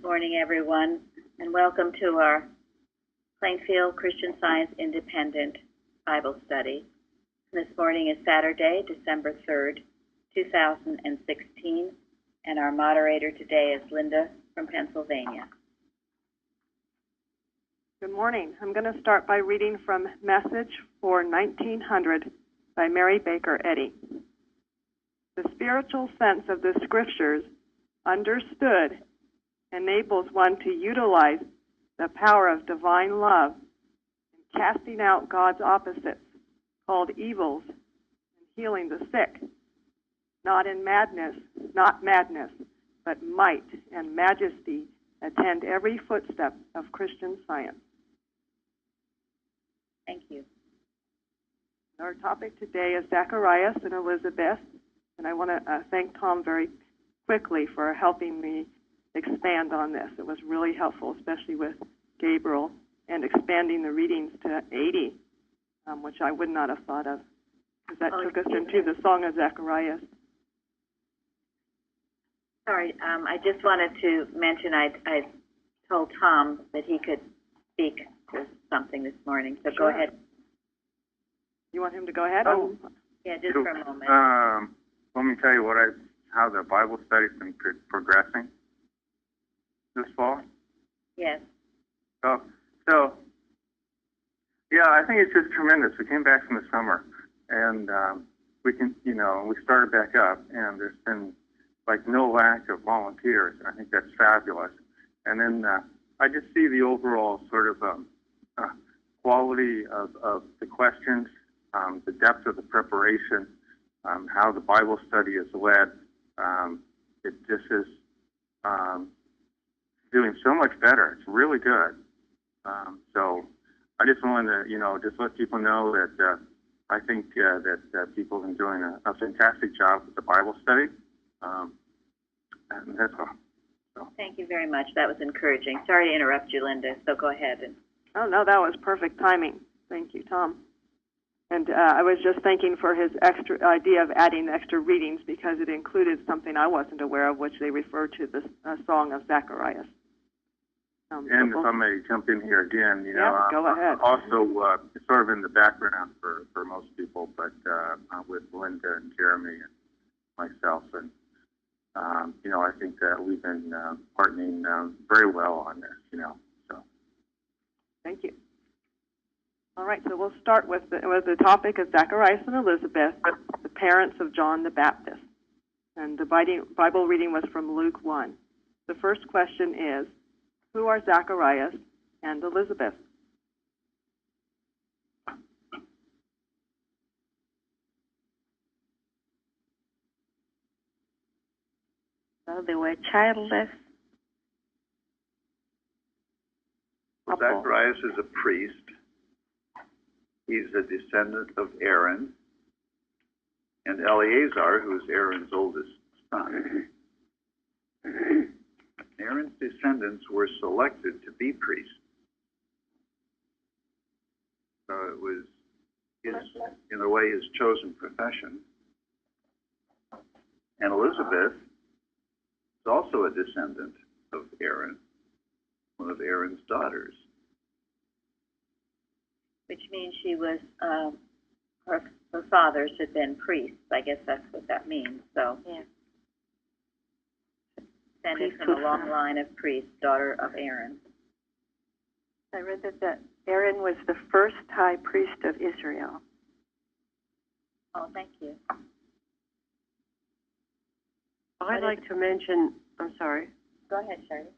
morning, everyone, and welcome to our Plainfield Christian Science Independent Bible Study. This morning is Saturday, December 3rd, 2016, and our moderator today is Linda from Pennsylvania. Good morning. I'm going to start by reading from Message for 1900 by Mary Baker Eddy. The spiritual sense of the Scriptures, understood, enables one to utilize the power of divine love in casting out God's opposites, called evils, and healing the sick, not madness, but might and majesty attend every footstep of Christian science. Thank you. Our topic today is Zacharias and Elisabeth, and I want to thank Tom very quickly for helping me expand on this. It was really helpful, especially with Gabriel and expanding the readings to 80, which I would not have thought of, because that took us into the Song of Zacharias. Sorry, I just wanted to mention I told Tom that he could speak to something this morning, so Sure. Go ahead. You want him to go ahead? Oh. Yeah, just for a moment. Let me tell you how the Bible study's been progressing this fall. Yes. So, yeah, I think it's just tremendous. We came back from the summer, and we started back up, and there's been like no lack of volunteers. I think that's fabulous. And then I just see the overall sort of quality of the questions, the depth of the preparation, how the Bible study is led. It just is doing so much better. It's really good. So I just wanted to, just let people know that I think that people have been doing a fantastic job with the Bible study. And that's all. So. Thank you very much. That was encouraging. Sorry to interrupt you, Linda, so go ahead. Oh, no, that was perfect timing. Thank you, Tom. And I was just thanking for his extra idea of adding extra readings, because it included something I wasn't aware of, which they refer to the Song of Zacharias. And if I may jump in here again, go ahead. Also sort of in the background for most people, but with Linda and Jeremy and myself, and I think that we've been partnering very well on this, so. Thank you. All right, so we'll start with the topic of Zacharias and Elisabeth, the parents of John the Baptist. And the Bible reading was from Luke 1. The first question is, who are Zacharias and Elisabeth? Well, they were childless. Well, Zacharias is a priest. He's a descendant of Aaron, and Eleazar, who is Aaron's oldest son. Aaron's descendants were selected to be priests. So it was, in a way, his chosen profession. And Elisabeth is also a descendant of Aaron, one of Aaron's daughters. Which means she was, her fathers had been priests. I guess that's what that means. So, yeah. Descended from a long line of priests, daughter of Aaron. I read that Aaron was the first high priest of Israel. Oh, thank you. I'd like to mention, I'm sorry. Go ahead, Shirley.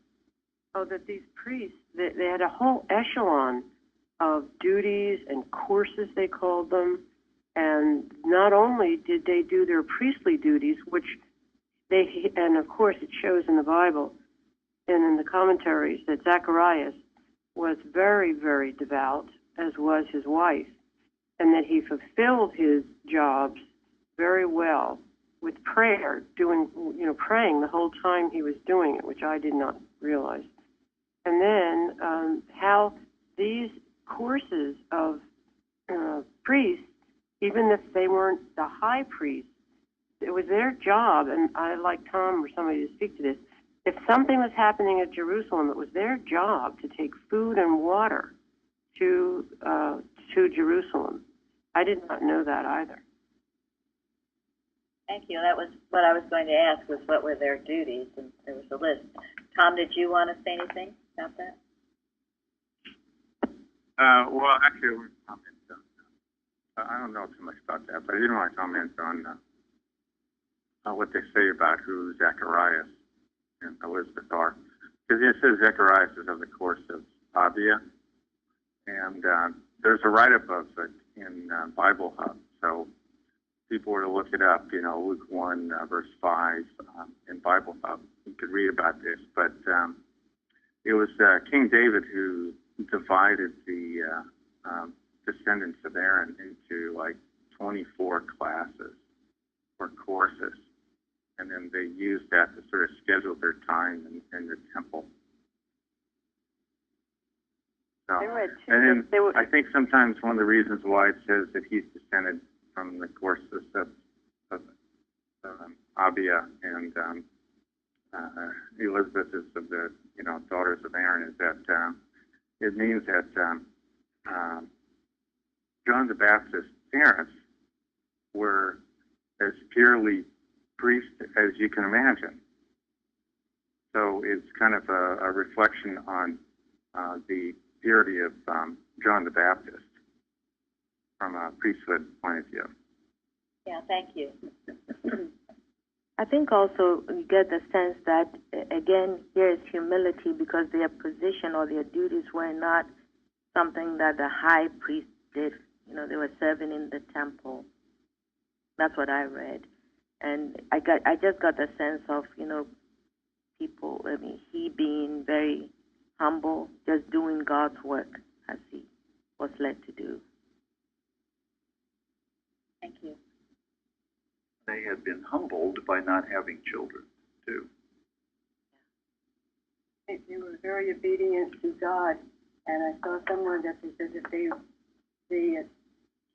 Oh, that these priests, they had a whole echelon of duties and courses, they called them. And not only did they do their priestly duties, which and of course it shows in the Bible and in the commentaries that Zacharias was very, very devout, as was his wife, and that he fulfilled his jobs very well with prayer, praying the whole time he was doing it, which I did not realize. And then how these courses of priests, even if they weren't the high priest, it was their job, and I'd like Tom or somebody to speak to this, if something was happening at Jerusalem, it was their job to take food and water to Jerusalem. I did not know that either. Thank you. That was what I was going to ask, was what were their duties, and there was a list. Tom, did you want to say anything about that? Well, actually, I want to comment on, I don't know too much about that, but I did want to comment on what they say about who Zacharias and Elisabeth are. Because it says Zacharias is of the course of Abia, and there's a write-up of it in Bible Hub. So people were to look it up, Luke 1, verse 5 in Bible Hub. You could read about this. But it was King David who divided the descendants of Aaron into like 24 classes or courses. And then they used that to sort of schedule their time in the temple. So, and then I think sometimes one of the reasons why it says that he's descended from the courses of Abia and Elisabeth is of the daughters of Aaron, is that it means that John the Baptist's parents were as purely priest as you can imagine. So it's kind of a reflection on the purity of John the Baptist from a priesthood point of view. Yeah, thank you. I think also you get the sense that, again, here is humility because their position or their duties were not something that the high priest did. They were serving in the temple. That's what I read. And I just got the sense of, people, he being very humble, just doing God's work as he was led to do. Thank you. They had been humbled by not having children, too. They were very obedient to God, and I saw somewhere that they said that they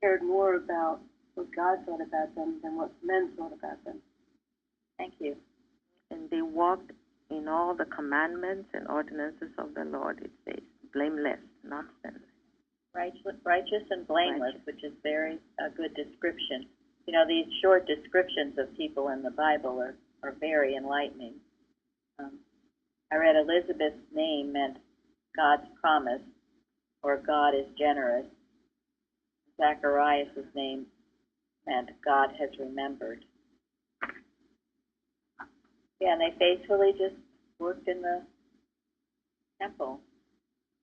cared more about what God thought about them than what men thought about them. Thank you. And they walked in all the commandments and ordinances of the Lord, it says, blameless, not sinless. Righteous and blameless, which is very good description. These short descriptions of people in the Bible are very enlightening. I read Elisabeth's name meant God's promise, or God is generous. Zacharias' name meant God has remembered. Yeah, and they faithfully just worked in the temple.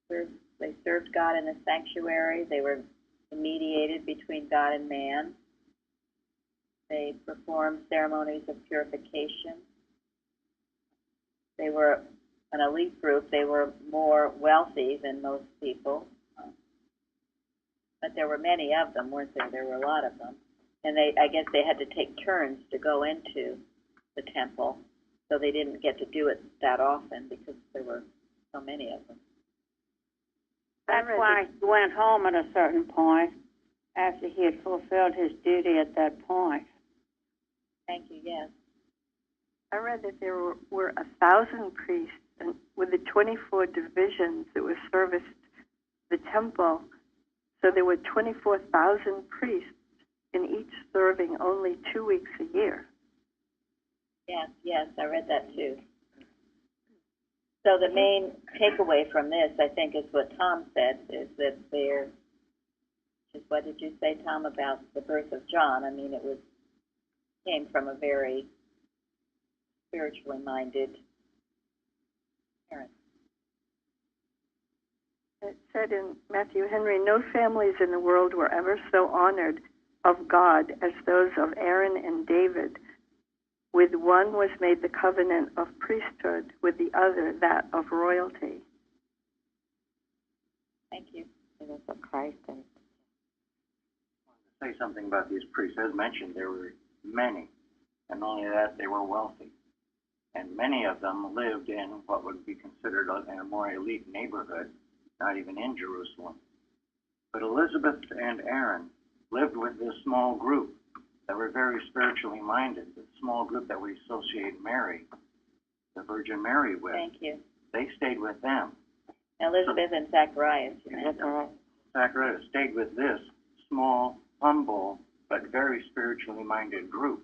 They served God in the sanctuary. They were mediated between God and man. They performed ceremonies of purification. They were an elite group. They were more wealthy than most people. But there were many of them, weren't there? There were a lot of them. And I guess they had to take turns to go into the temple. So they didn't get to do it that often because there were so many of them. That's why he went home at a certain point after he had fulfilled his duty at that point. Thank you, yes. I read that there were 1,000 priests, and with the 24 divisions that were serviced the temple, so there were 24,000 priests, in each serving only 2 weeks a year. Yes, I read that too. So the main takeaway from this, I think, is what Tom said, is that what did you say, Tom, about the birth of John? I mean, came from a very spiritually minded parent. It said in Matthew Henry, no families in the world were ever so honored of God as those of Aaron and David. With one was made the covenant of priesthood, with the other that of royalty. Thank you. It was of Christ. And say something about these priests. As mentioned, there were many, and not only that, they were wealthy. And many of them lived in what would be considered a more elite neighborhood, not even in Jerusalem. But Elisabeth and Aaron lived with this small group that were very spiritually minded, the small group that we associate Mary the Virgin Mary with. Thank you. They stayed with them. Elizabeth and Zacharias. You know. Zacharias stayed with this small, humble, but very spiritually minded group,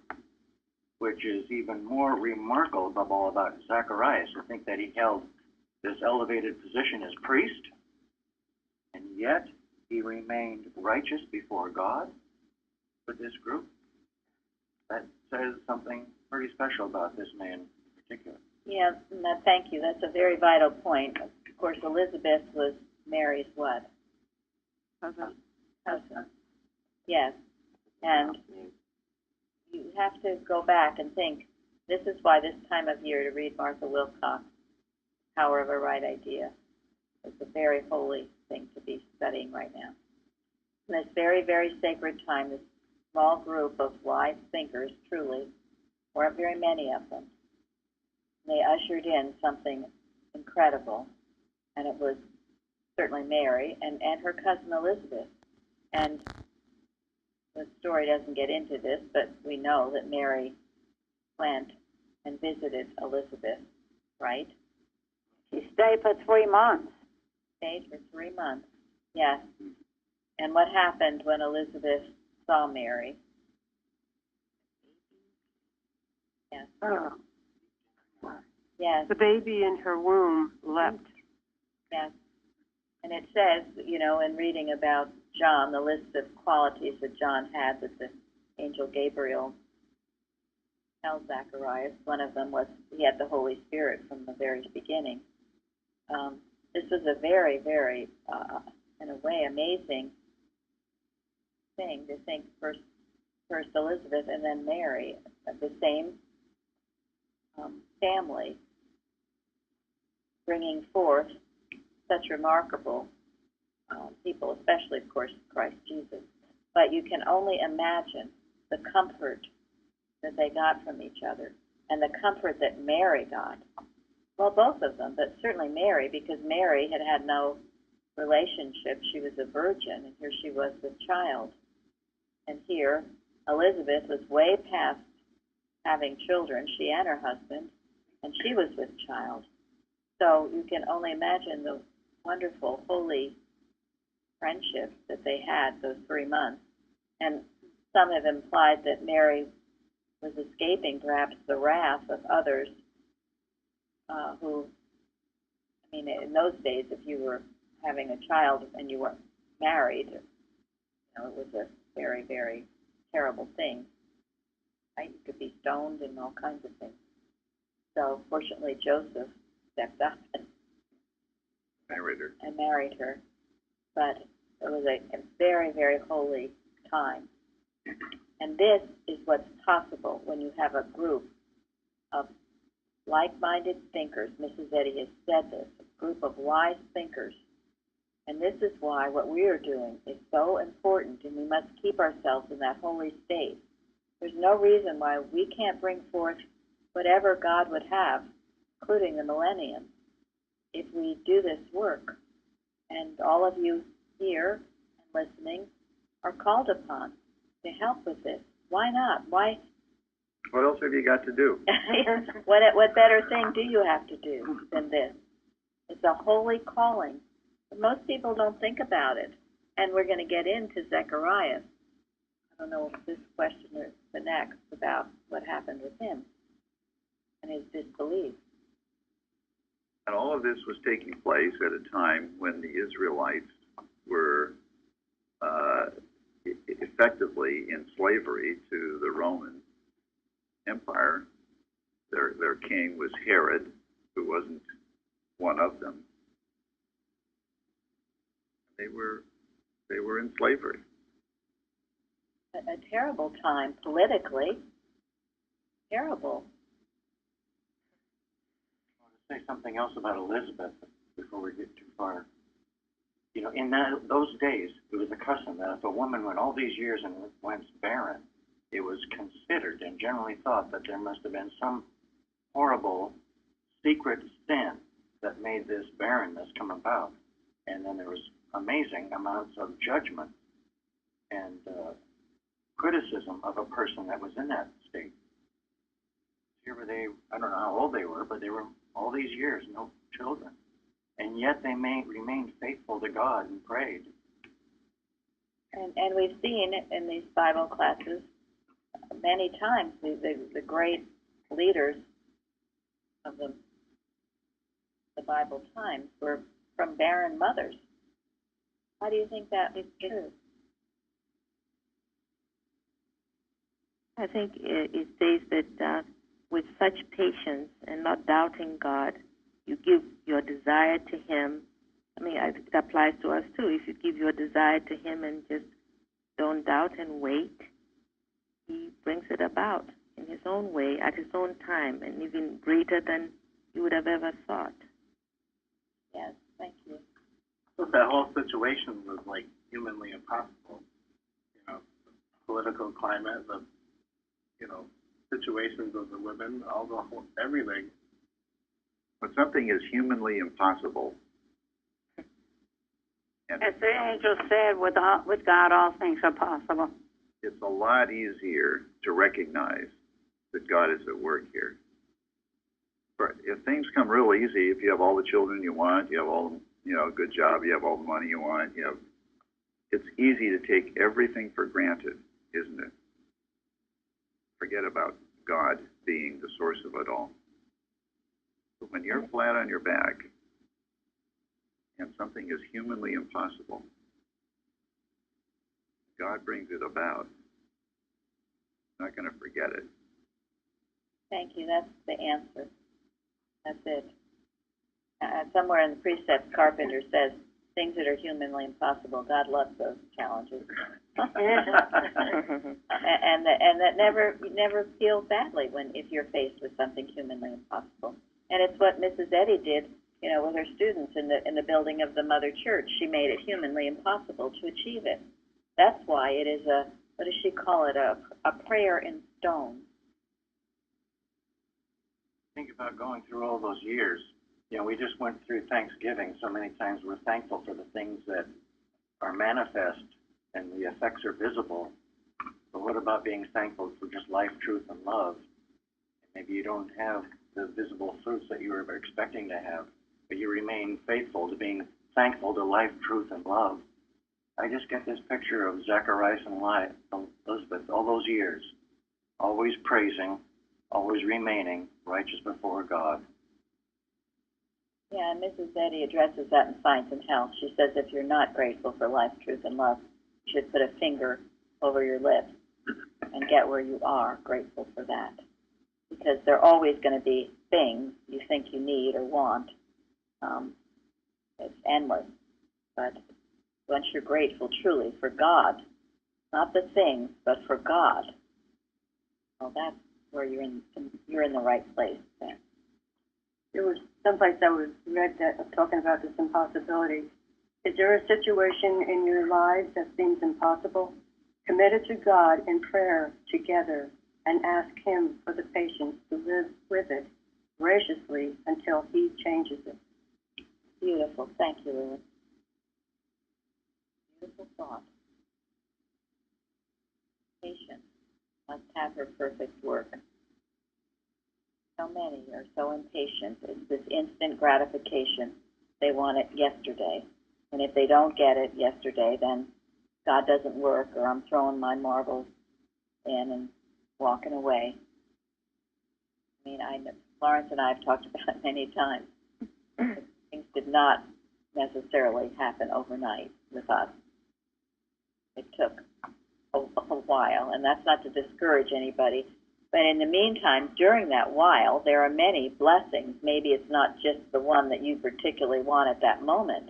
which is even more remarkable about Zacharias, to think that he held this elevated position as priest, and yet he remained righteous before God with this group. That says something pretty special about this man in particular. Yeah, no, thank you. That's a very vital point. Of course, Elizabeth was Mary's what? Cousin. Cousin. Yes. And you have to go back and think, this is why this time of year to read Martha Wilcox, Power of a Right Idea. It's a very holy thing to be studying right now. In this very, very sacred time, this small group of wise thinkers, truly, weren't very many of them. They ushered in something incredible, and it was certainly Mary and her cousin Elisabeth. And the story doesn't get into this, but we know that Mary went and visited Elisabeth, right? She stayed for 3 months. Stayed for 3 months, yes. And what happened when Elizabeth saw Mary? Yes. Oh. Yes. The baby in her womb leapt. Yes. And it says, you know, in reading about John, the list of qualities that John had that the angel Gabriel tells Zacharias, one of them was he had the Holy Spirit from the very beginning. This was a very, very, in a way, amazing thing to think first Elizabeth and then Mary, the same family, bringing forth such remarkable people, especially, of course, Christ Jesus. But you can only imagine the comfort that they got from each other and the comfort that Mary got. Well, both of them, but certainly Mary, because Mary had had no relationship. She was a virgin, and here she was with child. And here, Elizabeth was way past having children, she and her husband, and she was with child. So you can only imagine the wonderful, holy friendship that they had those 3 months. And some have implied that Mary was escaping perhaps the wrath of others who, I mean, in those days, if you were having a child and you weren't married, you know, it was a very, very terrible thing. Right? You could be stoned and all kinds of things. So fortunately, Joseph stepped up and married her. But it was a very, very holy time. And this is what's possible when you have a group of like-minded thinkers. Mrs. Eddy has said this, a group of wise thinkers. And this is why what we are doing is so important, and we must keep ourselves in that holy state. There's no reason why we can't bring forth whatever God would have, including the millennium, if we do this work. And all of you here and listening are called upon to help with this. Why not? Why? What else have you got to do? What better thing do you have to do than this? It's a holy calling. But most people don't think about it. And we're going to get into Zacharias. I don't know if this question is the next about what happened with him and his disbelief. And all of this was taking place at a time when the Israelites were effectively in slavery to the Roman Empire. Their king was Herod, who wasn't one of them. They were in slavery. A terrible time politically. Terrible. I want to say something else about Elizabeth before we get too far. You know, in those days, it was a custom that if a woman went all these years and went barren, it was considered and generally thought that there must have been some horrible secret sin that made this barrenness come about. And then there was amazing amounts of judgment and criticism of a person that was in that state. here were they, I don't know how old they were, but they were all these years, no children. And yet they remained faithful to God and prayed. And we've seen in these Bible classes many times the great leaders of the Bible times were from barren mothers. Why do you think that is true? I think it says that with such patience and not doubting God, you give your desire to Him. I mean, it applies to us too. If you give your desire to Him and just don't doubt and wait, He brings it about in His own way, at His own time, and even greater than you would have ever thought. Yes, thank you. But that whole situation was like humanly impossible. You know, the political climate, the situations of the women, everything. When something is humanly impossible, and As the angel said, with God all things are possible. it's a lot easier to recognize that God is at work here. But if things come real easy, if you have all the children you want, you have all, a good job, you have all the money you want, it's easy to take everything for granted, isn't it? Forget about God being the source of it all. But when you're flat on your back and something is humanly impossible, God brings it about. I'm not going to forget it. Thank you. That's the answer. That's it. Somewhere in the precepts, Carpenter says, things that are humanly impossible, God loves those challenges. and that you never feel badly if you're faced with something humanly impossible. And it's what Mrs. Eddy did, with her students in the building of the Mother Church. She made it humanly impossible to achieve it. That's why it is what does she call it, a prayer in stone. Think about going through all those years. We just went through Thanksgiving. So many times we're thankful for the things that are manifest and the effects are visible. But what about being thankful for just life, truth, and love? Maybe you don't have the visible fruits that you were expecting to have, but you remain faithful to being thankful to life, truth, and love. I just get this picture of Zacharias and Elisabeth all those years, always praising, always remaining righteous before God. Yeah, and Mrs. Eddy addresses that in Science and Health. She says if you're not grateful for life, truth, and love, you should put a finger over your lips and get where you are grateful for that. Because there are always going to be things you think you need or want. It's endless. But once you're grateful truly for God, not the things, but for God, well, that's where you're in the right place then. There was someplace I read that talking about this impossibility. Is there a situation in your lives that seems impossible? Commit it to God in prayer together and ask Him for the patience to live with it graciously until He changes it. Beautiful. Thank you, Lily. Beautiful thought. Patience must have her perfect work. So many are so impatient. It's this instant gratification. They want it yesterday. And if they don't get it yesterday, then God doesn't work, or I'm throwing my marbles in and walking away. I mean, Florence and I have talked about it many times. Things did not necessarily happen overnight with us. It took a while, and that's not to discourage anybody. But in the meantime, during that while, there are many blessings. Maybe it's not just the one that you particularly want at that moment,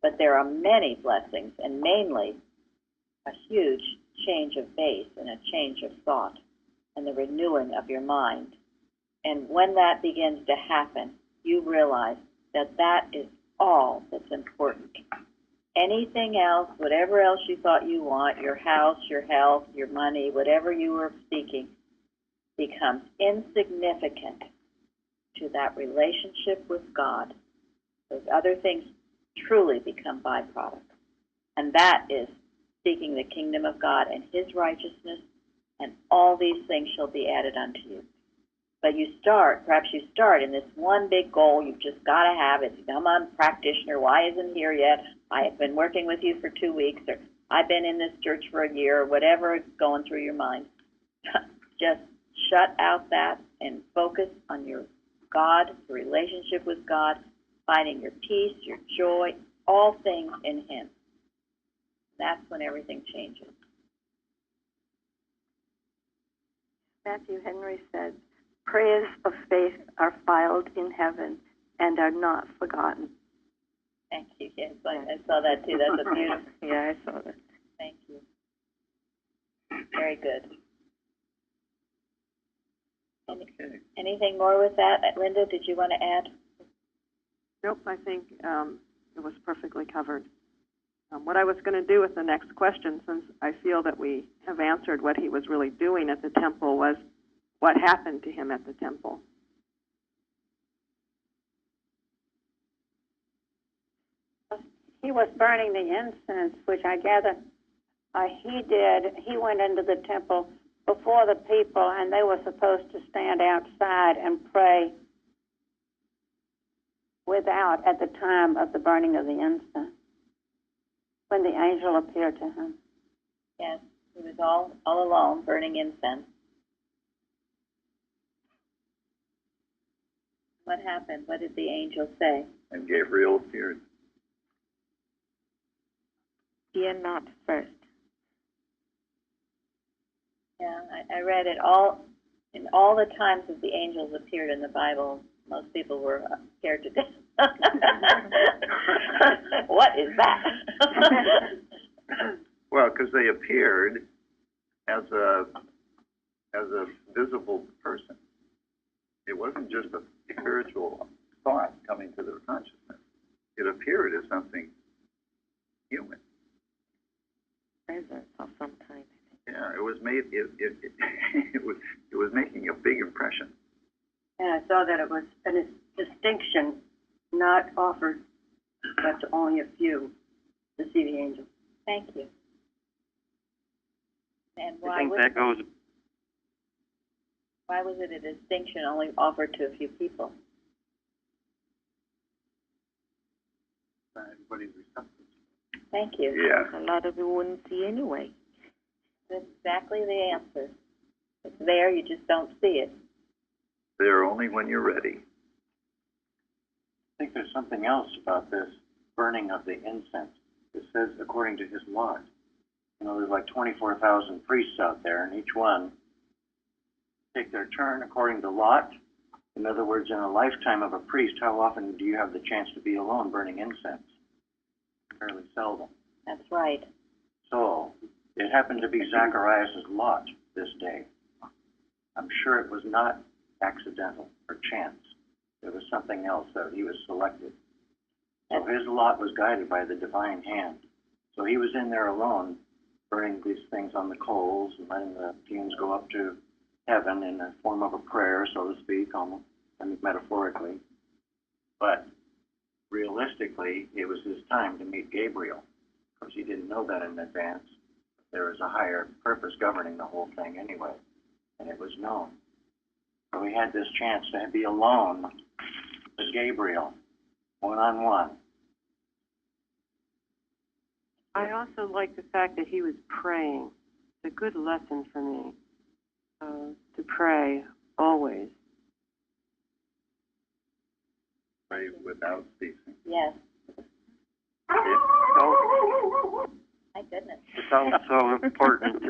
but there are many blessings, and mainly a huge change of base and a change of thought and the renewing of your mind. And when that begins to happen, you realize that that is all that's important. Anything else, whatever else you thought you want, your house, your health, your money, whatever you were seeking, becomes insignificant to that relationship with God. Those other things truly become byproducts. And that is seeking the kingdom of God and His righteousness, and all these things shall be added unto you. But perhaps you start in this one big goal you've just got to have. It's, I'm a practitioner. Why isn't here yet? I have been working with you for 2 weeks, or I've been in this church for a year, or whatever is going through your mind. Just shut out that and focus on your God, your relationship with God, finding your peace, your joy, all things in Him. That's when everything changes. Matthew Henry said, prayers of faith are filed in heaven and are not forgotten. Thank you. Yes, I saw that too. That's a beautiful. Yeah, I saw that. Thank you. Very good. Anything more with that? Linda, did you want to add? Nope, I think it was perfectly covered. What I was going to do with the next question, since I feel that we have answered what he was really doing at the temple, was what happened to him at the temple. He was burning the incense, which I gather he did. He went into the temple before the people, and they were supposed to stand outside and pray without at the time of the burning of the incense, when the angel appeared to him. Yes, he was all alone burning incense. What happened? What did the angel say? And Gabriel appeared. Fear not first. Yeah, I read it all. In all the times that the angels appeared in the Bible, most people were scared to death. What is that? Well, because they appeared as a visible person. It wasn't just a spiritual thought coming to their consciousness. It appeared as something human. Presence of some kind. Yeah, it was made. It was making a big impression. And I saw that it was a distinction not offered but to only a few to see the angel. Thank you. And I think that goes. Why was it a distinction only offered to a few people? Everybody's receptive. Thank you. Yeah. A lot of you wouldn't see anyway. That's exactly the answer. It's there, you just don't see it. There only when you're ready. I think there's something else about this burning of the incense. It says, according to his lot. You know, there's like 24,000 priests out there, and each one take their turn according to lot. In other words, in a lifetime of a priest, how often do you have the chance to be alone burning incense? Fairly seldom. That's right. So, it happened to be Zacharias' lot this day. I'm sure it was not accidental or chance. There was something else that he was selected. So his lot was guided by the divine hand. So he was in there alone, burning these things on the coals and letting the fumes go up to heaven in the form of a prayer, so to speak, almost, I mean, metaphorically. But realistically, it was his time to meet Gabriel, because he didn't know that in advance. There was a higher purpose governing the whole thing anyway, and it was known. So he had this chance to be alone with Gabriel, one-on-one. I also like the fact that he was praying. It's a good lesson for me to pray always. Pray without ceasing. Yes. My goodness. It's also important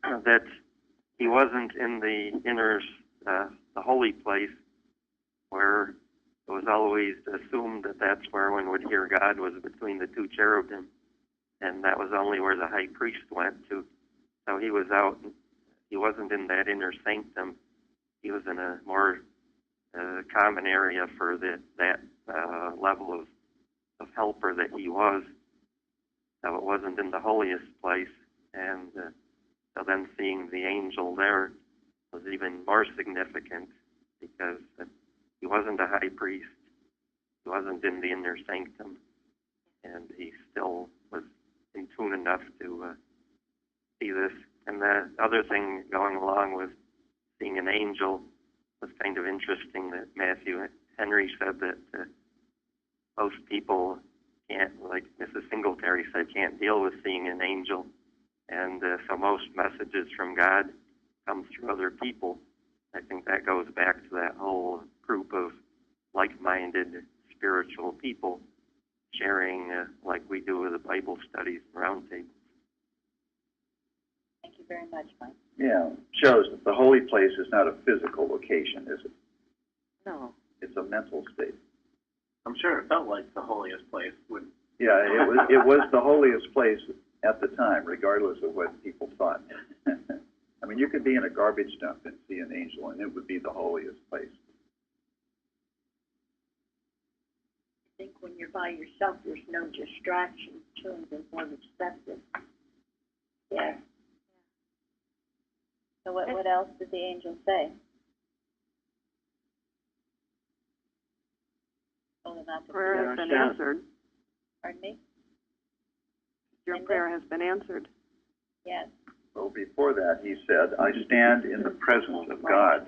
that he wasn't in the inner, the holy place, where it was always assumed that that's where one would hear God, was between the two cherubim, and that was only where the high priest went to. So he was out. He wasn't in that inner sanctum. He was in a more common area for that level of helper that he was. So it wasn't in the holiest place, and so then seeing the angel there was even more significant, because he wasn't a high priest, he wasn't in the inner sanctum, and he still was in tune enough to see this. And the other thing going along with seeing an angel, was kind of interesting that Matthew Henry said that most people can't, like Mrs. Singletary said, can't deal with seeing an angel. And so most messages from God come through other people. I think that goes back to that whole group of like-minded spiritual people sharing like we do with the Bible studies and roundtables. Thank you very much, Mike. Yeah, shows that the holy place is not a physical location, is it? No. It's a mental state. I'm sure it felt like the holiest place would. Yeah, it was the holiest place at the time, regardless of what people thought. I mean, you could be in a garbage dump and see an angel, and it would be the holiest place. I think when you're by yourself, there's no distraction. Tunes is more receptive. Yes. So what else did the angel say? Told him not to Prayer has been answered. Pardon me? Your prayer has been answered. Yes. Well, before that, he said, I stand in the presence of God.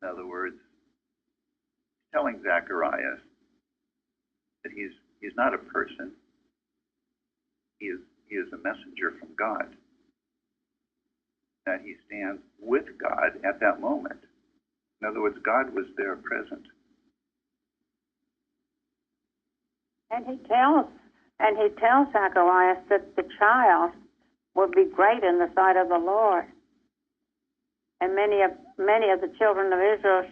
In other words, telling Zacharias that he's not a person. He is a messenger from God. That he stands with God at that moment. In other words, God was there present. And he tells Zacharias that the child will be great in the sight of the Lord. And many of the children of Israel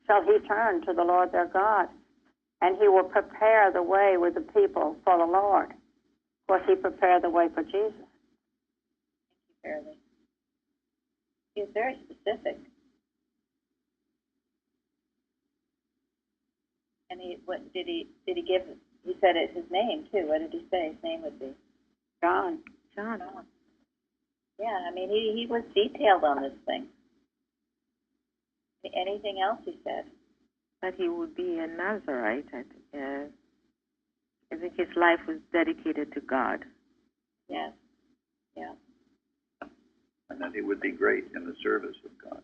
shall he turn to the Lord their God. And he will prepare the way with the people for the Lord. Of course, he prepared the way for Jesus. Thank you, Fairly. He was very specific. And what did he give? He said it his name too. What did he say his name would be? John. John. Yeah, I mean he was detailed on this thing. Anything else he said? That he would be a Nazarite. I think his life was dedicated to God. Yes. Yeah. And that he would be great in the service of God.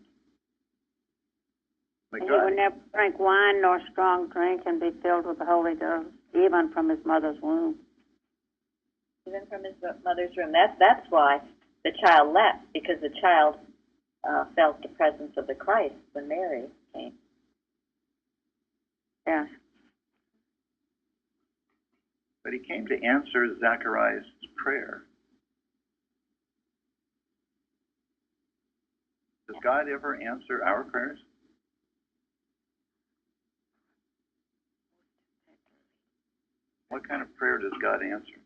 And he would never drink wine nor strong drink and be filled with the Holy Ghost, even from his mother's womb. Even from his mother's room. That's why the child left, because the child felt the presence of the Christ when Mary came. Yes. But he came to answer Zacharias' prayer. Does God ever answer our prayers? What kind of prayer does God answer?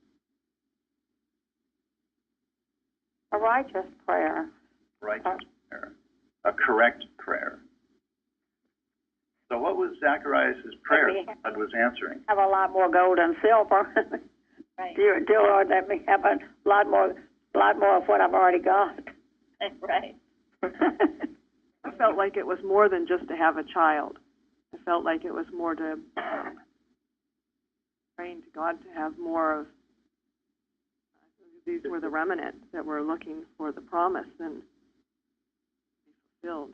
A righteous prayer. Righteous prayer. A correct prayer. So what was Zacharias' prayer God was answering? Have a lot more gold and silver. Right. Dear Lord, let me have a lot more of what I've already got. Right. I felt like it was more than just to have a child. I felt like it was more to praying to God to have more of. These were the remnant that were looking for the promise and be fulfilled.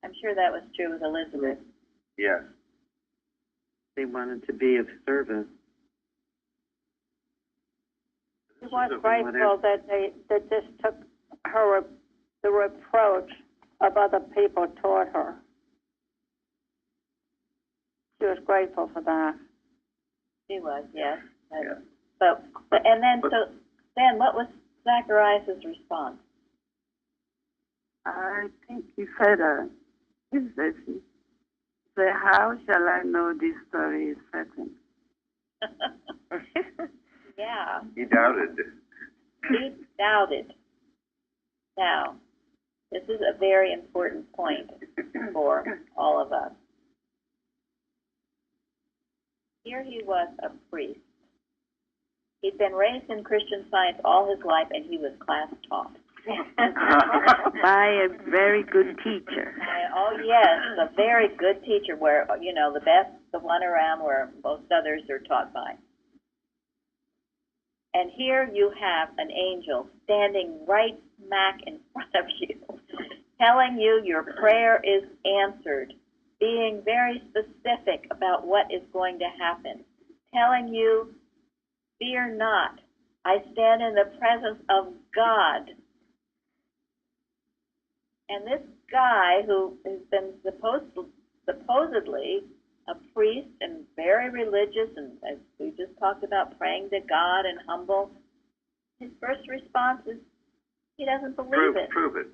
I'm sure that was true with Elisabeth. Yes. They wanted to be of service. She was grateful that this took her the reproach of other people toward her. She was grateful for that. She was, yes. Yeah. But then what was Zacharias' response? I think he said, how shall I know this story is certain? Yeah. He doubted. He doubted. Now, this is a very important point for all of us. Here he was a priest. He'd been raised in Christian Science all his life, and he was class taught. By a very good teacher. Oh, yes, a very good teacher where, the best, the one around where most others are taught by. And here you have an angel standing right smack in front of you telling you your prayer is answered, being very specific about what is going to happen, telling you, fear not, I stand in the presence of God. And this guy who has been supposedly a priest and very religious, and as we just talked about, praying to God and humble, his first response is he doesn't believe it. Prove it.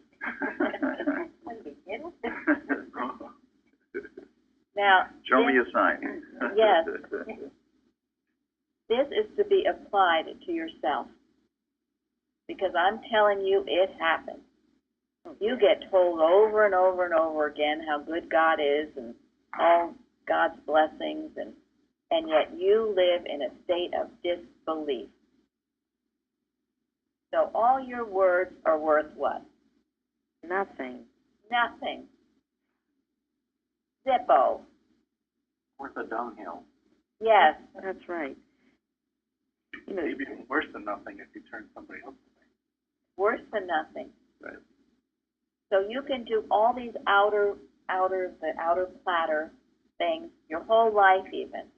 Now, show me a sign. Yes. This is to be applied to yourself, because I'm telling you it happens. You get told over and over and over again how good God is and all God's blessings, and yet you live in a state of disbelief. So all your words are worth what? Nothing. Nothing. Zippo. Worth a dunghill. Yes. That's right. You know, maybe even worse than nothing if you turn somebody else away. Worse than nothing. Right. So you can do all these outer platter things your whole life even.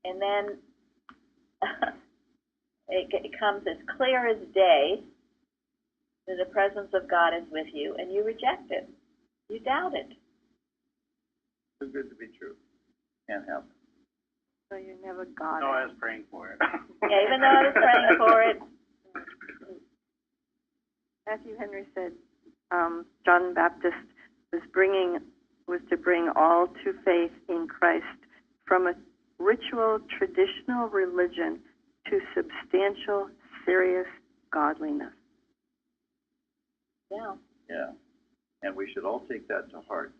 And then it comes as clear as day that the presence of God is with you, and you reject it. You doubt it. Too good to be true. Can't happen. So you never got No, it. I was praying for it. Yeah, even though I was praying for it. Matthew Henry said John the Baptist was to bring all to faith in Christ from a ritual, traditional religion to substantial, serious godliness. Yeah. Yeah. And we should all take that to heart.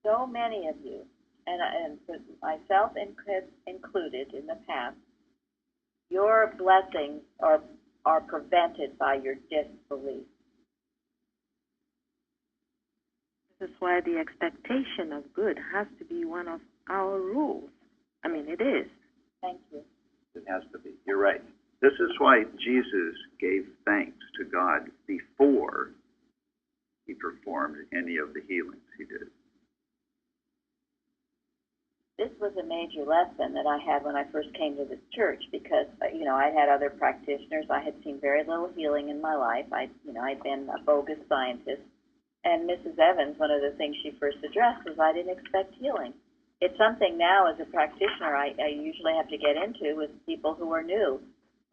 So many of you, and myself included in the past, your blessings are prevented by your disbelief. this is why the expectation of good has to be one of our rules. I mean, it is. Thank you. It has to be. You're right. This is why Jesus gave thanks to God before he performed any of the healings he did. This was a major lesson that I had when I first came to this church because, I had other practitioners. I had seen very little healing in my life. I'd been a bogus scientist. And Mrs. Evans, one of the things she first addressed was I didn't expect healing. It's something now as a practitioner I usually have to get into with people who are new,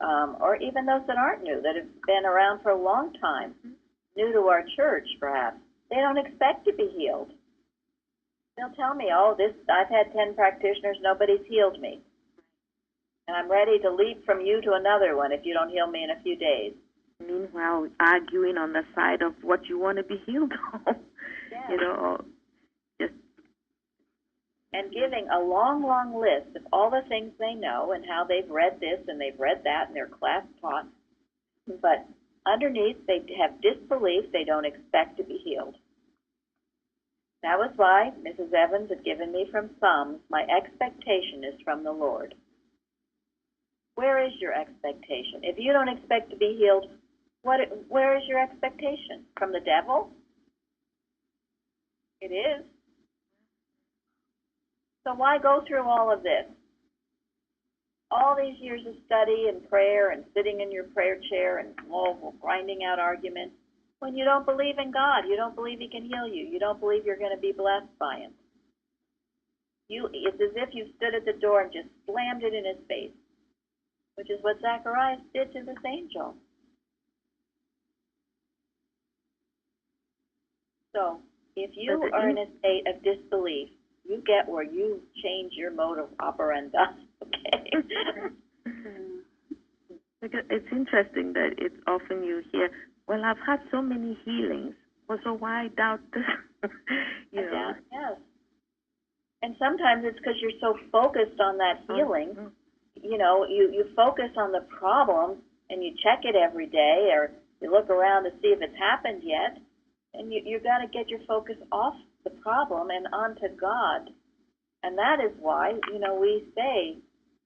or even those that aren't new, that have been around for a long time, new to our church perhaps. They don't expect to be healed. They'll tell me, I've had 10 practitioners, nobody's healed me. And I'm ready to leap from you to another one if you don't heal me in a few days. Meanwhile, arguing on the side of what you want to be healed of. Yeah. And giving a long, long list of all the things they know and how they've read this and they've read that and their class taught. But underneath, they have disbelief. They don't expect to be healed. That was why Mrs. Evans had given me from Psalms, my expectation is from the Lord. Where is your expectation? If you don't expect to be healed, where is your expectation? From the devil? It is. So why go through all of this? All these years of study and prayer and sitting in your prayer chair and grinding out arguments, when you don't believe in God, you don't believe he can heal you, you don't believe you're going to be blessed by him. It's as if you stood at the door and just slammed it in his face, which is what Zacharias did to this angel. So, if you are in a state of disbelief, you get where you change your mode of operandi, okay? It's interesting that it's often you hear, well, I've had so many healings, well, so why doubt this? Yes. And sometimes it's because you're so focused on that healing. Mm-hmm. You focus on the problem and you check it every day, or you look around to see if it's happened yet, and you've got to get your focus off the problem and onto God. And that is why, we say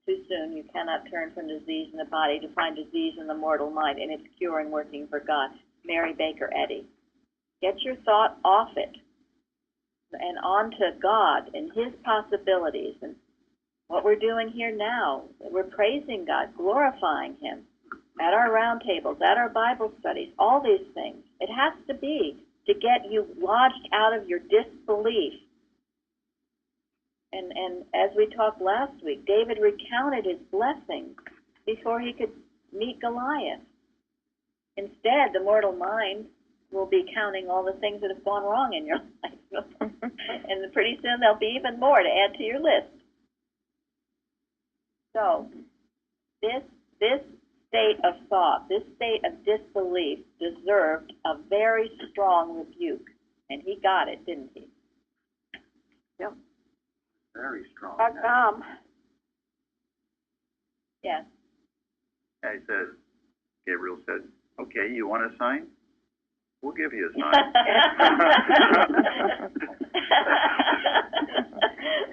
too soon. You cannot turn from disease in the body to find disease in the mortal mind, and its cure and working for God. Mary Baker Eddy. Get your thought off it and on to God and His possibilities. And what we're doing here now, we're praising God, glorifying Him at our round tables, at our Bible studies, all these things. It has to be to get you lodged out of your disbelief. And as we talked last week, David recounted his blessings before he could meet Goliath. Instead, the mortal mind will be counting all the things that have gone wrong in your life. And pretty soon there'll be even more to add to your list. So, this state of thought, this state of disbelief deserved a very strong rebuke. And he got it, didn't he? Yep. Very strong. Yes. Gabriel said, okay, you want a sign? We'll give you a sign.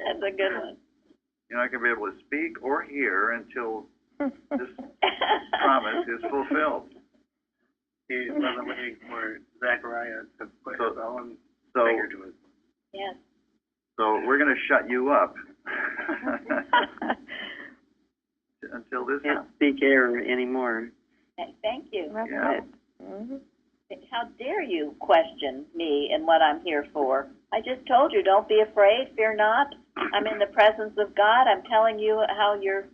That's a good one. You're not going to be able to speak or hear until this promise is fulfilled. He wasn't waiting for Zacharias to put his own finger to it. Yes. So we're going to shut you up until this Can't speak error anymore. Thank you. Yeah. Mm-hmm. How dare you question me and what I'm here for? I just told you, don't be afraid, fear not. I'm in the presence of God. I'm telling you how your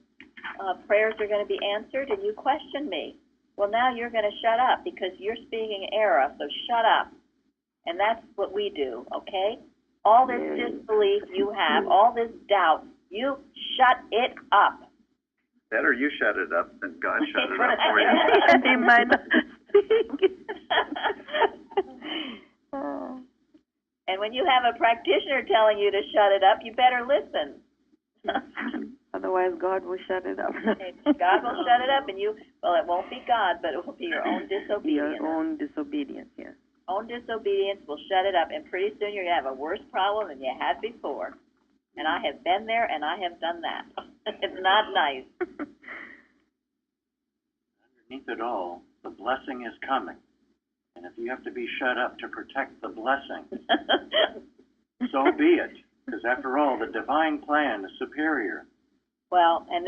prayers are going to be answered, and you question me. Well, now you're going to shut up because you're speaking error, so shut up. And that's what we do, okay? All this disbelief you have, all this doubt, you shut it up. Better you shut it up than God shut it up for you. He might not speak. And when you have a practitioner telling you to shut it up, you better listen. Otherwise, God will shut it up. God will shut it up, and it won't be God, but it will be your own disobedience. Your own disobedience, yes. Own disobedience will shut it up, and pretty soon you're going to have a worse problem than you had before. And I have been there, and I have done that. It's not nice. Underneath it all, the blessing is coming. And if you have to be shut up to protect the blessing, so be it. Because after all, the divine plan is superior. Well, and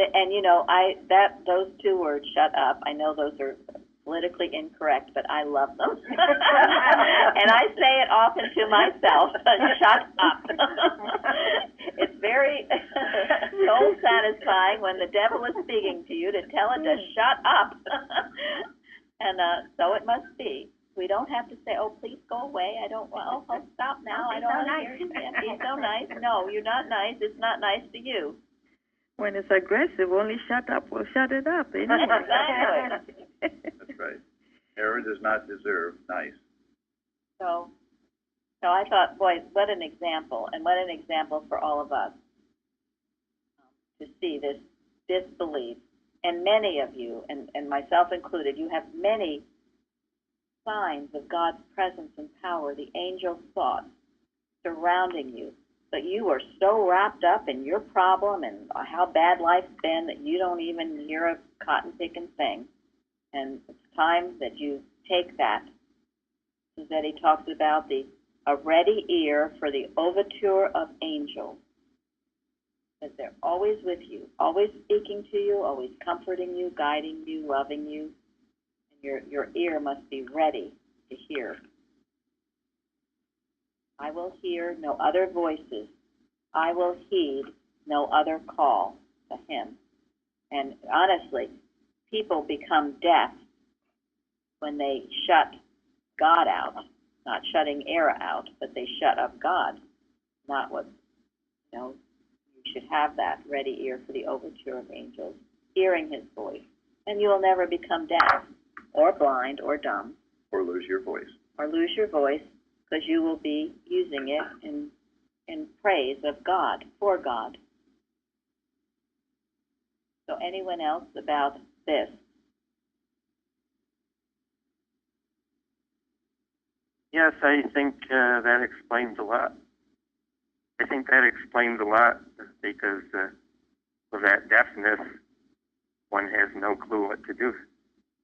those two words, shut up, I know those are politically incorrect, but I love them. And I say it often to myself, shut up. It's very soul satisfying when the devil is speaking to you to tell it to shut up. And so it must be. We don't have to say, oh, please go away. Stop now. I don't want to hear you. Be so nice. No, you're not nice. It's not nice to you. When it's aggressive, only shut up will shut it up. Exactly. That's right. Error does not deserve nice. So I thought, boy, what an example, and what an example for all of us to see this disbelief. And many of you, and myself included, you have many signs of God's presence and power, the angel thoughts surrounding you. But you are so wrapped up in your problem and how bad life's been that you don't even hear a cotton-picking thing. And it's time that you take that. That he talks about a ready ear for the overture of angels. That they're always with you, always speaking to you, always comforting you, guiding you, loving you. And your ear must be ready to hear. I will hear no other voices. I will heed no other call to him. And honestly, people become deaf when they shut God out, not shutting error out, but they shut up God. Not what, you should have that ready ear for the overture of angels, hearing his voice. And you will never become deaf or blind or dumb. Or lose your voice. Or lose your voice, because you will be using it in praise of God, for God. So anyone else about this? Yes, I think that explains a lot. I think that explains a lot because with that deafness, one has no clue what to do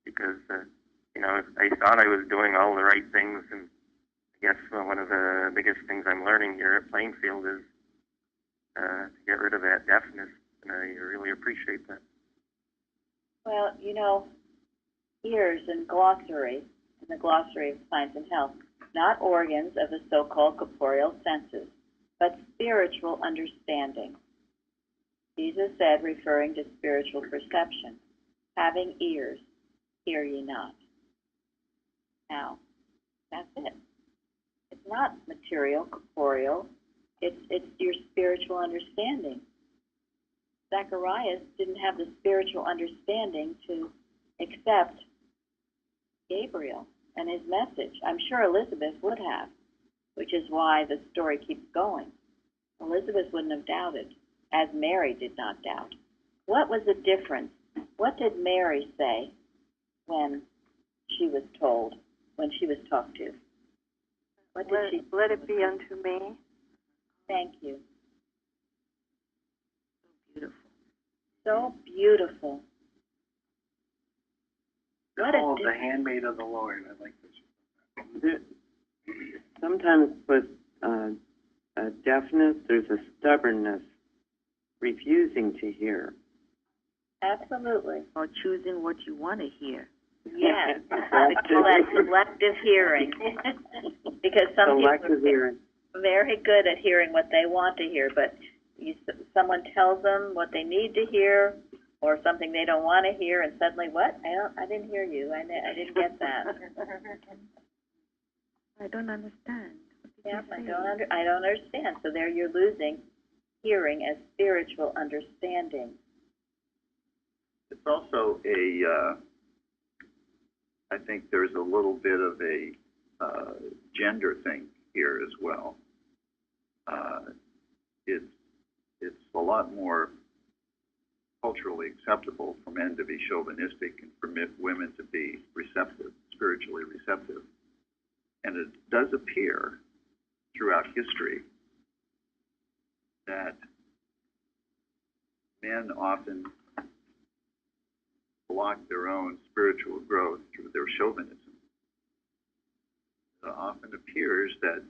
because, I thought I was doing all the right things, and I guess one of the biggest things I'm learning here at Plainfield is to get rid of that deafness, and I really appreciate that. Well, ears in the glossary of science and health, not organs of the so-called corporeal senses, but spiritual understanding. Jesus said, referring to spiritual perception, having ears, hear ye not. Now, that's it. It's not material, corporeal. It's your spiritual understanding. Zacharias didn't have the spiritual understanding to accept Gabriel and his message. I'm sure Elisabeth would have, which is why the story keeps going. Elisabeth wouldn't have doubted, as Mary did not doubt. What was the difference? What did Mary say when she was told, when she was talked to? What did she? Let it be unto me. Thank you. So beautiful. What Oh, the handmaid of the Lord. I like this. Sometimes with deafness, there's a stubbornnness, refusing to hear. Absolutely. Or choosing what you want to hear. Yes. We call that selective hearing. Because some people are very good at hearing what they want to hear, but someone tells them what they need to hear, or something they don't want to hear, and suddenly, what? I didn't hear you. I didn't get that. I don't understand. Yeah, I don't understand. So there you're losing hearing as spiritual understanding. It's also I think there's a little bit of a gender thing here as well. It's a lot more culturally acceptable for men to be chauvinistic and for women to be receptive, spiritually receptive. And it does appear throughout history that men often block their own spiritual growth through their chauvinism. It often appears that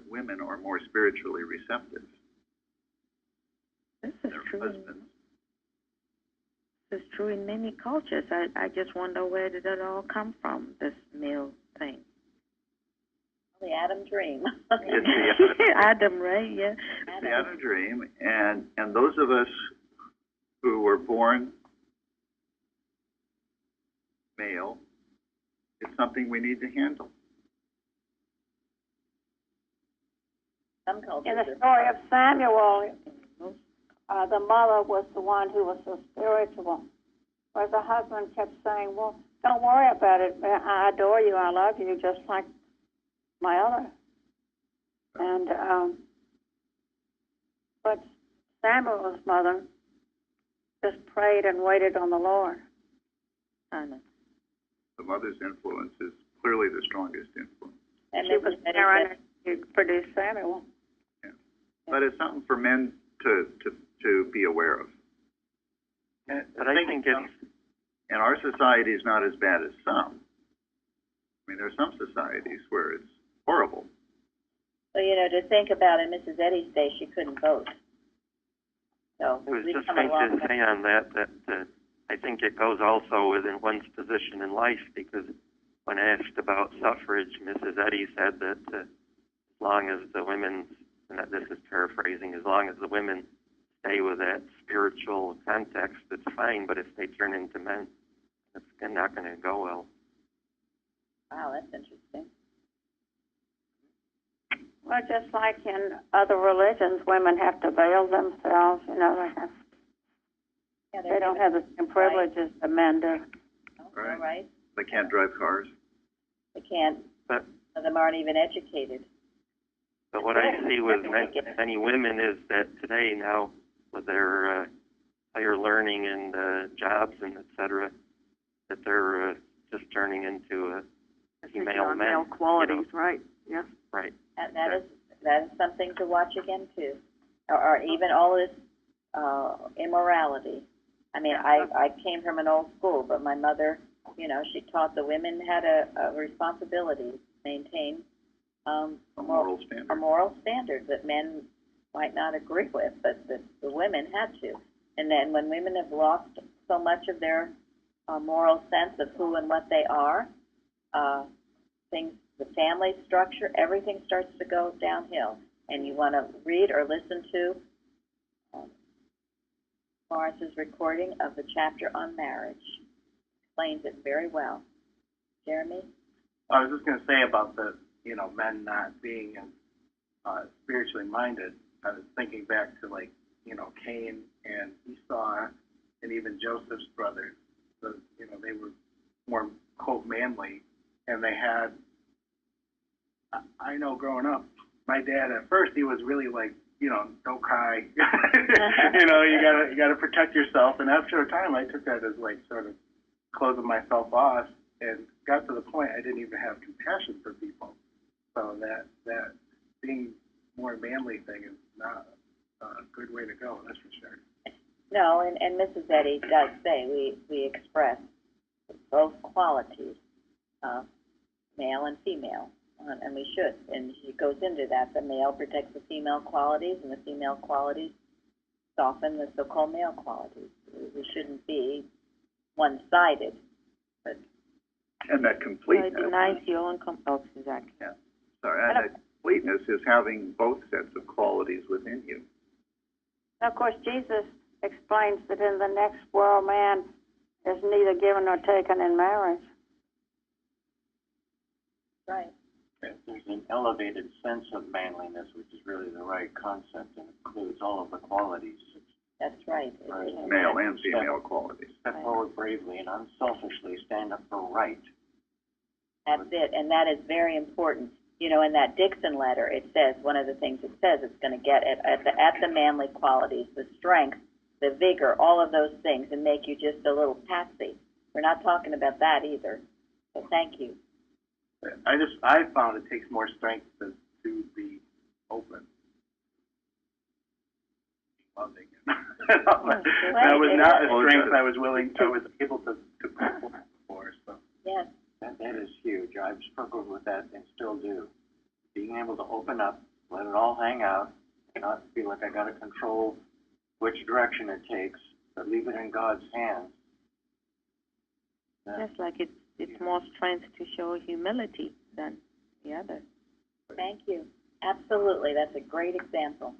women are more spiritually receptive. This is true. This is true in many cultures. I just wonder, where did it all come from, this male thing? The Adam dream. It's the Adam, right? Yeah. It's the Adam dream, and those of us who were born male, it's something we need to handle. Some cultures in the story of Samuel, the mother was the one who was so spiritual, whereas the husband kept saying, well, don't worry about it. I adore you. I love you just like my other. And but Samuel's mother just prayed and waited on the Lord. The mother's influence is clearly the strongest influence. And she was there to produce Samuel. Yeah. But it's something for men to be aware of. But I think it's... And our society is not as bad as some. I mean, there are some societies where it's horrible. So, to think about in Mrs. Eddy's day, she couldn't vote. So I was just going to say on that I think it goes also within one's position in life, because when asked about suffrage, Mrs. Eddy said that as long as the women, and this is paraphrasing, as long as the women stay with that spiritual context, it's fine, but if they turn into men, it's not going to go well. Wow, that's interesting. Well, just like in other religions, women have to veil themselves. They don't have the same privileges that men do. Right. Right. They can't drive cars. They can't. But some of them aren't even educated. But what I see with many women is that today now, with their higher learning and jobs and et cetera, that they're just turning into female men. Male qualities, right? Yeah. Right. And that is something to watch again too. or even all this immorality. I mean, I came from an old school, but my mother, you know, she taught the women had a responsibility to maintain a moral standard that men might not agree with, but the women had to. And then when women have lost so much of their moral sense of who and what they are, things, the family structure, everything starts to go downhill. And you want to read or listen to Morris's recording of the chapter on marriage. Explains it very well. Jeremy? I was just going to say about the, you know, men not being spiritually minded. I was thinking back to, like, you know, Cain and Esau and even Joseph's brothers. So, you know, they were more, quote, manly. And they had, I know growing up, my dad at first, he was really like, you know, don't cry. You know, you gotta protect yourself. And after a time, I took that as like sort of closing myself off, and got to the point I didn't even have compassion for people. So that being more manly thing is not a good way to go. That's for sure. No, and Mrs. Eddy does say we express both qualities, male and female. And we should, and she goes into that. The male protects the female qualities, and the female qualities soften the so-called male qualities. We shouldn't be one-sided. But and that completeness. So it denies your own exactly. Yeah. Sorry, and that completeness is having both sets of qualities within you. Of course, Jesus explains that in the next world, man is neither given nor taken in marriage. Right. There's an elevated sense of manliness, which is really the right concept and includes all of the qualities. That's right. Male and female qualities. Step forward bravely and unselfishly stand up for right. That's it, and that is very important. You know, in that Dixon letter, it says, one of the things it says, it's going to get at the manly qualities, the strength, the vigor, all of those things, and make you just a little patsy. We're not talking about that either. So thank you. I found it takes more strength to be open, loving. That was not a strength I was able to put before. So yes, that is huge. I've struggled with that and still do. Being able to open up, let it all hang out, and not feel like I got to control which direction it takes, but leave it in God's hands. Just like it's more strength to show humility than the other. Thank you. Absolutely. That's a great example.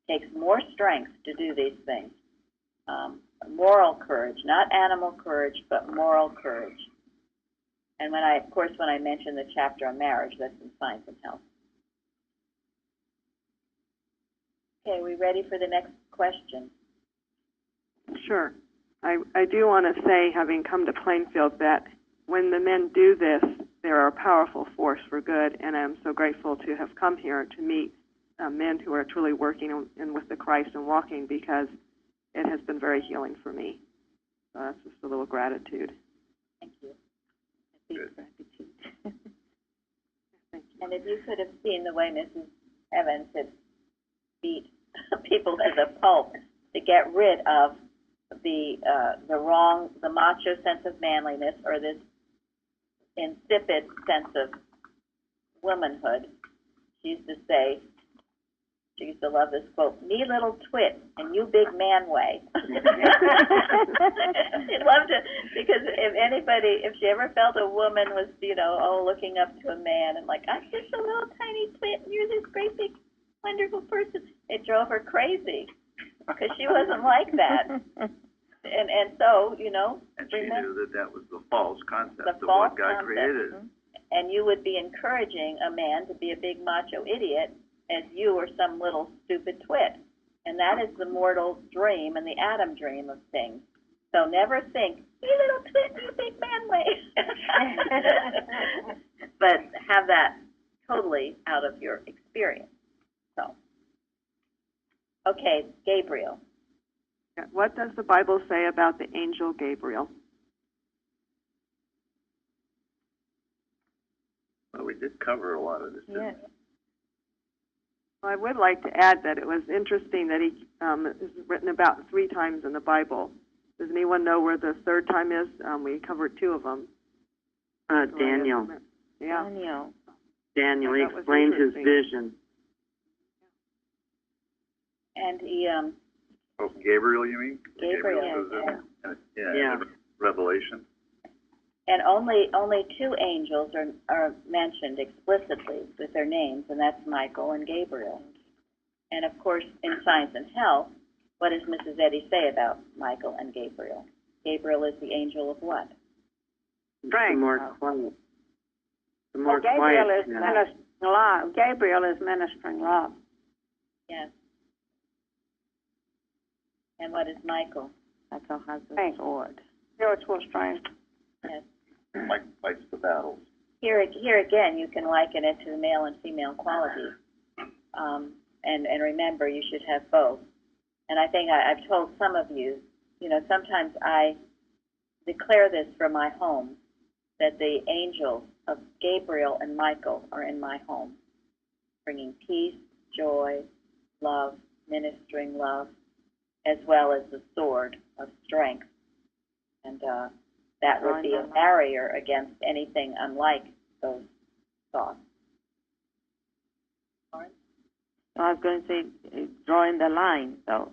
It takes more strength to do these things. Moral courage, not animal courage, but moral courage. And when I mentioned the chapter on marriage, that's in Science and Health. Okay, we ready for the next question? Sure. I do want to say, having come to Plainfield, that when the men do this, they're a powerful force for good, and I'm so grateful to have come here to meet men who are truly working in with the Christ and walking, because it has been very healing for me. So that's just a little gratitude. Thank you. Big gratitude. Thank you. And if you could have seen the way Mrs. Evans had beat people as a pulp to get rid of the macho sense of manliness, or this insipid sense of womanhood. She used to love this quote, "Me little twit and you big man way." She loved it, because if she ever felt a woman was, looking up to a man and like, I'm just a little tiny twit and you're this great big wonderful person, it drove her crazy, because she wasn't like that. And so, and she knew that was the false concept of false what God concept. created. And you would be encouraging a man to be a big macho idiot as you were some little stupid twit. And that is the mortal dream and the Adam dream of things. So never think, you little twit, you big man way. But have that totally out of your experience. So, okay, Gabriel. What does the Bible say about the angel Gabriel? Well, we did cover a lot of this, didn't Yes. we? I would like to add that it was interesting that he is written about 3 times in the Bible. Does anyone know where the 3rd time is? We covered 2 of them. Daniel. Yeah. Daniel, he explained his vision. And he, Oh, Gabriel, you mean? Gabriel, Yeah. Revelation. And only 2 angels are mentioned explicitly with their names, and that's Michael and Gabriel. And of course, in Science and Health, what does Mrs. Eddy say about Michael and Gabriel? Gabriel is the angel of what? The more quiet. The more Gabriel quiet. is ministering love. Gabriel is ministering love. Yes. And what is Michael? Michael has a sword. Spiritual strength. Yes. Mike fights the battles. Here again, you can liken it to the male and female qualities. And remember, you should have both. And I think I've told some of you, sometimes I declare this for my home, that the angels of Gabriel and Michael are in my home, bringing peace, joy, love, ministering love, as well as the sword of strength. And that would be a barrier against anything unlike those thoughts. Lauren? No, I was going to say drawing the line, so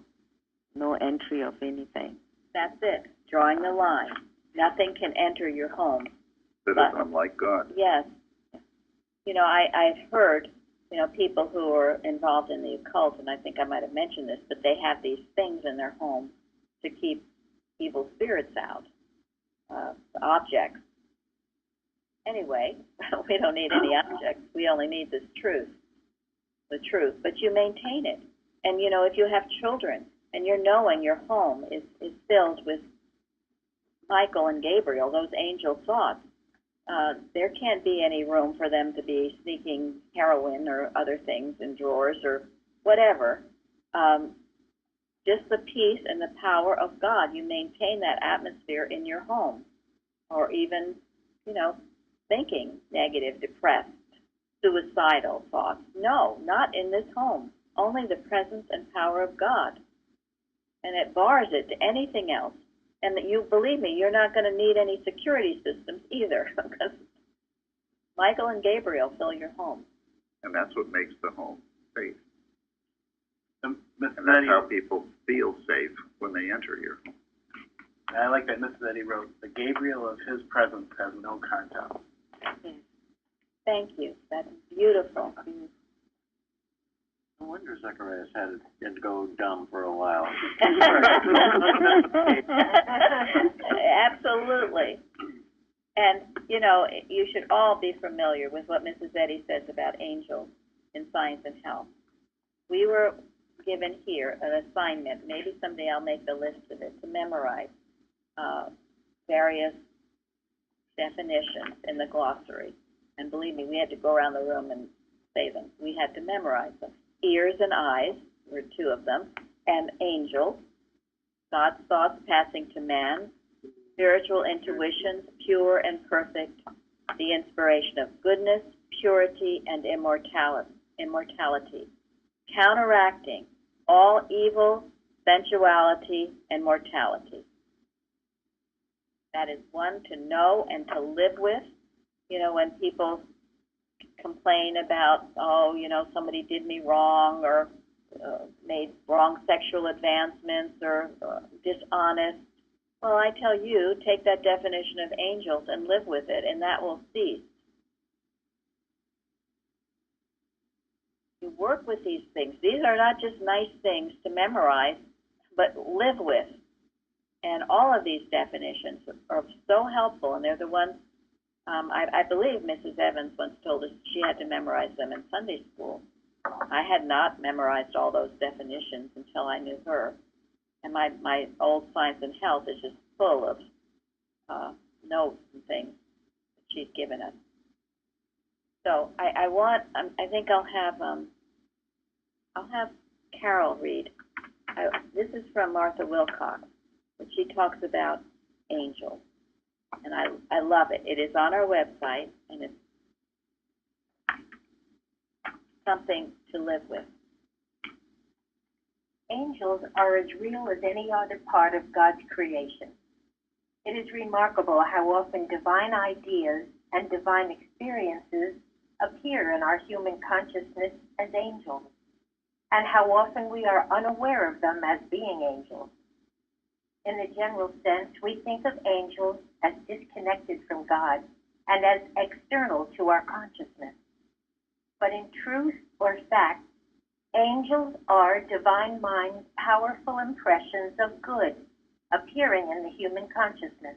no entry of anything. That's it, drawing the line. Nothing can enter your home. That is unlike God. Yes. I've heard, people who are involved in the occult, and I think I might have mentioned this, but they have these things in their home to keep evil spirits out, objects. Anyway, we don't need any objects. We only need this truth, the truth. But you maintain it. And, if you have children and you're knowing your home is filled with Michael and Gabriel, those angel thoughts, there can't be any room for them to be sneaking heroin or other things in drawers or whatever. Just the peace and the power of God. You maintain that atmosphere in your home. Or even, thinking negative, depressed, suicidal thoughts. No, not in this home. Only the presence and power of God. And it bars it to anything else. And that you believe me, you're not going to need any security systems either, because Michael and Gabriel fill your home. And that's what makes the home safe. Mrs. And that's Eddy, how people feel safe when they enter your home. I like that Mrs. Eddy wrote, the Gabriel of his presence has no contact. Thank you. That's beautiful. No wonder Zacharias had to go dumb for a while. Absolutely. And, you should all be familiar with what Mrs. Eddy says about angels in Science and Health. We were given here an assignment, maybe someday I'll make the list of it, to memorize various definitions in the glossary. And believe me, we had to go around the room and say them. We had to memorize them. Ears and eyes were 2 of them, and angels, God's thoughts passing to man, spiritual intuitions, pure and perfect, the inspiration of goodness, purity, and immortality, counteracting all evil, sensuality, and mortality. That is one to know and to live with. When people complain about, somebody did me wrong or made wrong sexual advancements or dishonest. Well, I tell you, take that definition of angels and live with it, and that will cease. You work with these things. These are not just nice things to memorize, but live with. And all of these definitions are so helpful, and they're the ones, I believe Mrs. Evans once told us she had to memorize them in Sunday school. I had not memorized all those definitions until I knew her. And my old Science and Health is just full of notes and things that she's given us. So I think I'll have Carol read. This is from Martha Wilcox, but she talks about angels. And I love it. It is on our website, and it's something to live with. Angels are as real as any other part of God's creation. It is remarkable how often divine ideas and divine experiences appear in our human consciousness as angels, and how often we are unaware of them as being angels. In the general sense, we think of angels as disconnected from God and as external to our consciousness. But in truth or fact, angels are divine mind's powerful impressions of good appearing in the human consciousness.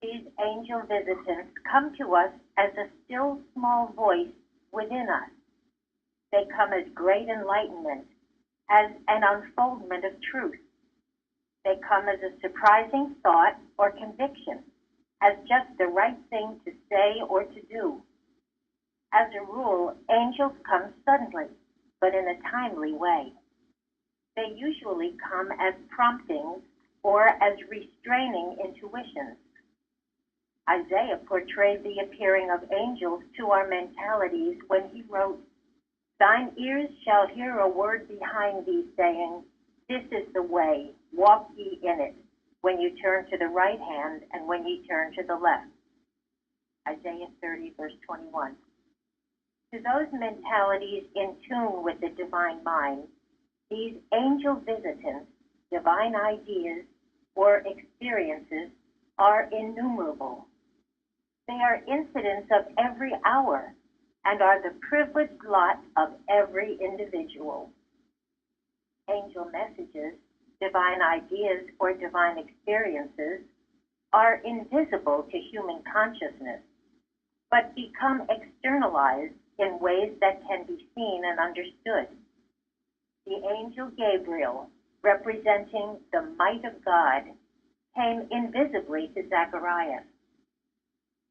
These angel visitants come to us as a still small voice within us. They come as great enlightenment, as an unfoldment of truth. They come as a surprising thought or conviction, as just the right thing to say or to do. As a rule, angels come suddenly, but in a timely way. They usually come as promptings or as restraining intuitions. Isaiah portrayed the appearing of angels to our mentalities when he wrote, "Thine ears shall hear a word behind thee saying, This is the way, walk ye in it, when you turn to the right hand and when ye turn to the left." Isaiah 30, verse 21. To those mentalities in tune with the divine mind, these angel visitants, divine ideas, or experiences are innumerable. They are incidents of every hour and are the privileged lot of every individual. Angel messages, divine ideas, or divine experiences are invisible to human consciousness, but become externalized in ways that can be seen and understood. The angel Gabriel, representing the might of God, came invisibly to Zacharias.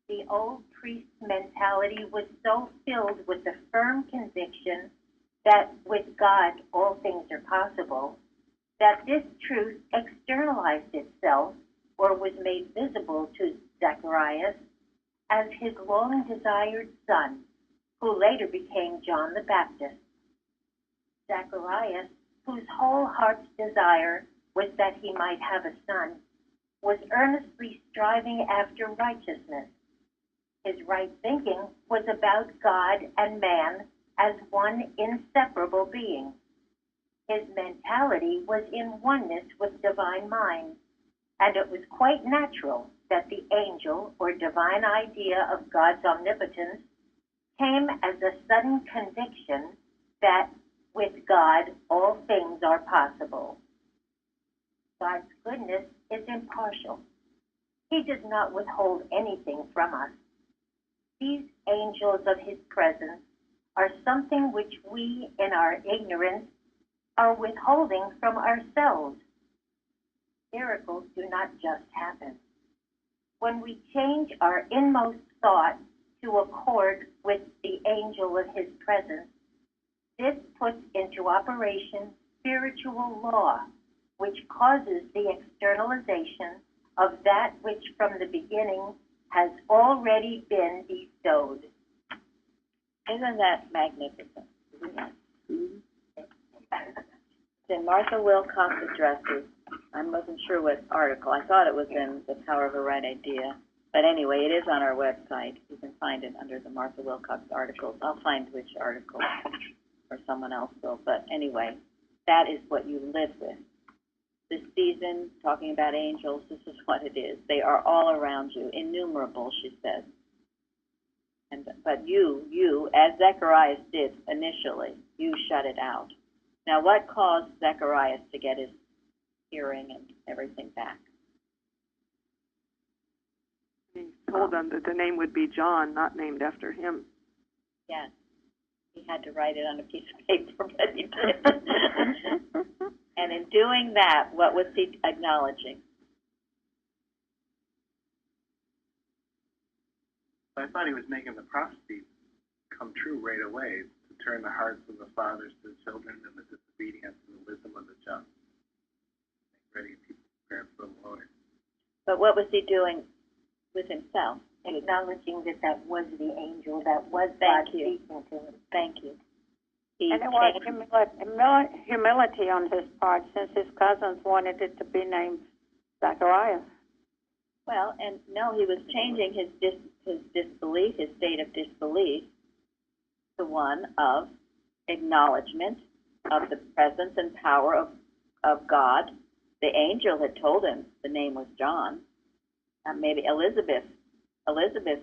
The old priest mentality was so filled with the firm conviction that with God all things are possible, that this truth externalized itself or was made visible to Zacharias as his long-desired son, who later became John the Baptist. Zacharias, whose whole heart's desire was that he might have a son, was earnestly striving after righteousness. His right thinking was about God and man as one inseparable being. His mentality was in oneness with divine mind, and it was quite natural that the angel or divine idea of God's omnipotence came as a sudden conviction that with God all things are possible. God's goodness is impartial. He does not withhold anything from us. These angels of his presence are something which we, in our ignorance, are withholding from ourselves. Miracles do not just happen. When we change our inmost thought to accord with the angel of his presence, this puts into operation spiritual law, which causes the externalization of that which from the beginning has already been bestowed. Isn't that magnificent? In Martha Wilcox Addresses, I wasn't sure what article. I thought it was in The Power of a Right Idea. But anyway, it is on our website. You can find it under the Martha Wilcox articles. I'll find which article, or someone else will. But anyway, that is what you live with. This season, talking about angels, this is what it is. They are all around you, innumerable, she says. But you, as Zacharias did initially, you shut it out. Now, what caused Zacharias to get his hearing and everything back? He told them that the name would be John, not named after him. Yes. He had to write it on a piece of paper, but he did. And in doing that, what was he acknowledging? I thought he was making the prophecy come true right away, to turn the hearts of the fathers to the children and the disobedience and the wisdom of the just. Make ready people prepared for the Lord. But what was he doing with himself? Acknowledging that that was the angel, that was God speaking to him. Thank you. And it was humility on his part, since his cousins wanted it to be named Zacharias. Well, and no, he was changing his disbelief, his state of disbelief, to one of acknowledgement of the presence and power of God. The angel had told him the name was John. Maybe Elisabeth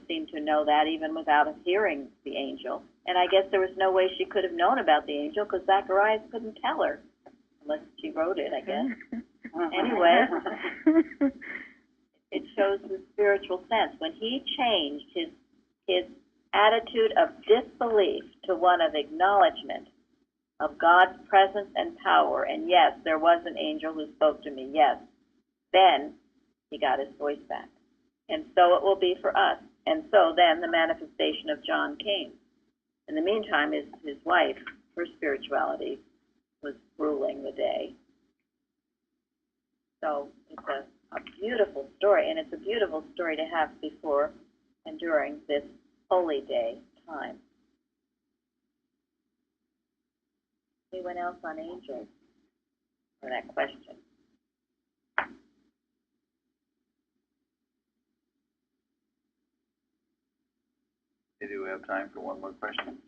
seemed to know that even without hearing the angel. And I guess there was no way she could have known about the angel because Zacharias couldn't tell her, unless she wrote it, I guess. Anyway, it shows the spiritual sense. When he changed his attitude of disbelief to one of acknowledgement of God's presence and power, and yes, there was an angel who spoke to me, yes, then he got his voice back. And so it will be for us. And so then the manifestation of John came. In the meantime, his wife, her spirituality was ruling the day. So it's a beautiful story, and it's a beautiful story to have before and during this holy day time. Anyone else on angels for that question? Do we have time for one more question?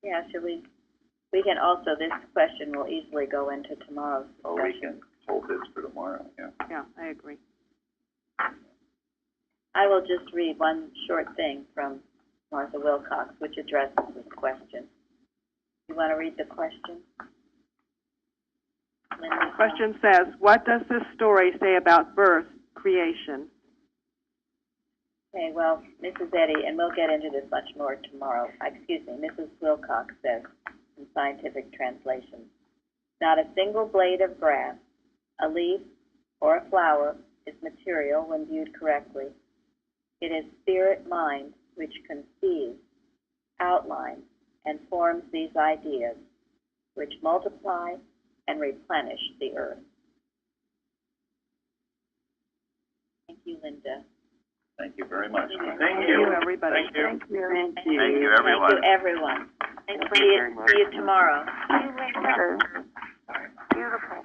Yeah, should we? We can also, this question will easily go into tomorrow's Oh, discussion. we can hold this for tomorrow, yeah. Yeah, I agree. I will just read one short thing from Martha Wilcox, which addresses this question. You want to read the question? The question says, what does this story say about birth, creation? Okay, well, Mrs. Eddy, and we'll get into this much more tomorrow. Mrs. Wilcox says in Scientific Translation, not a single blade of grass, a leaf, or a flower is material when viewed correctly. It is spirit mind which conceives, outlines, and forms these ideas, which multiply and replenish the earth. Thank you, Linda. Thank you very much. Thank you, everybody. Thank you. Thank you. Thank you, everyone. Thank you, everyone. See you tomorrow. See you later. Beautiful.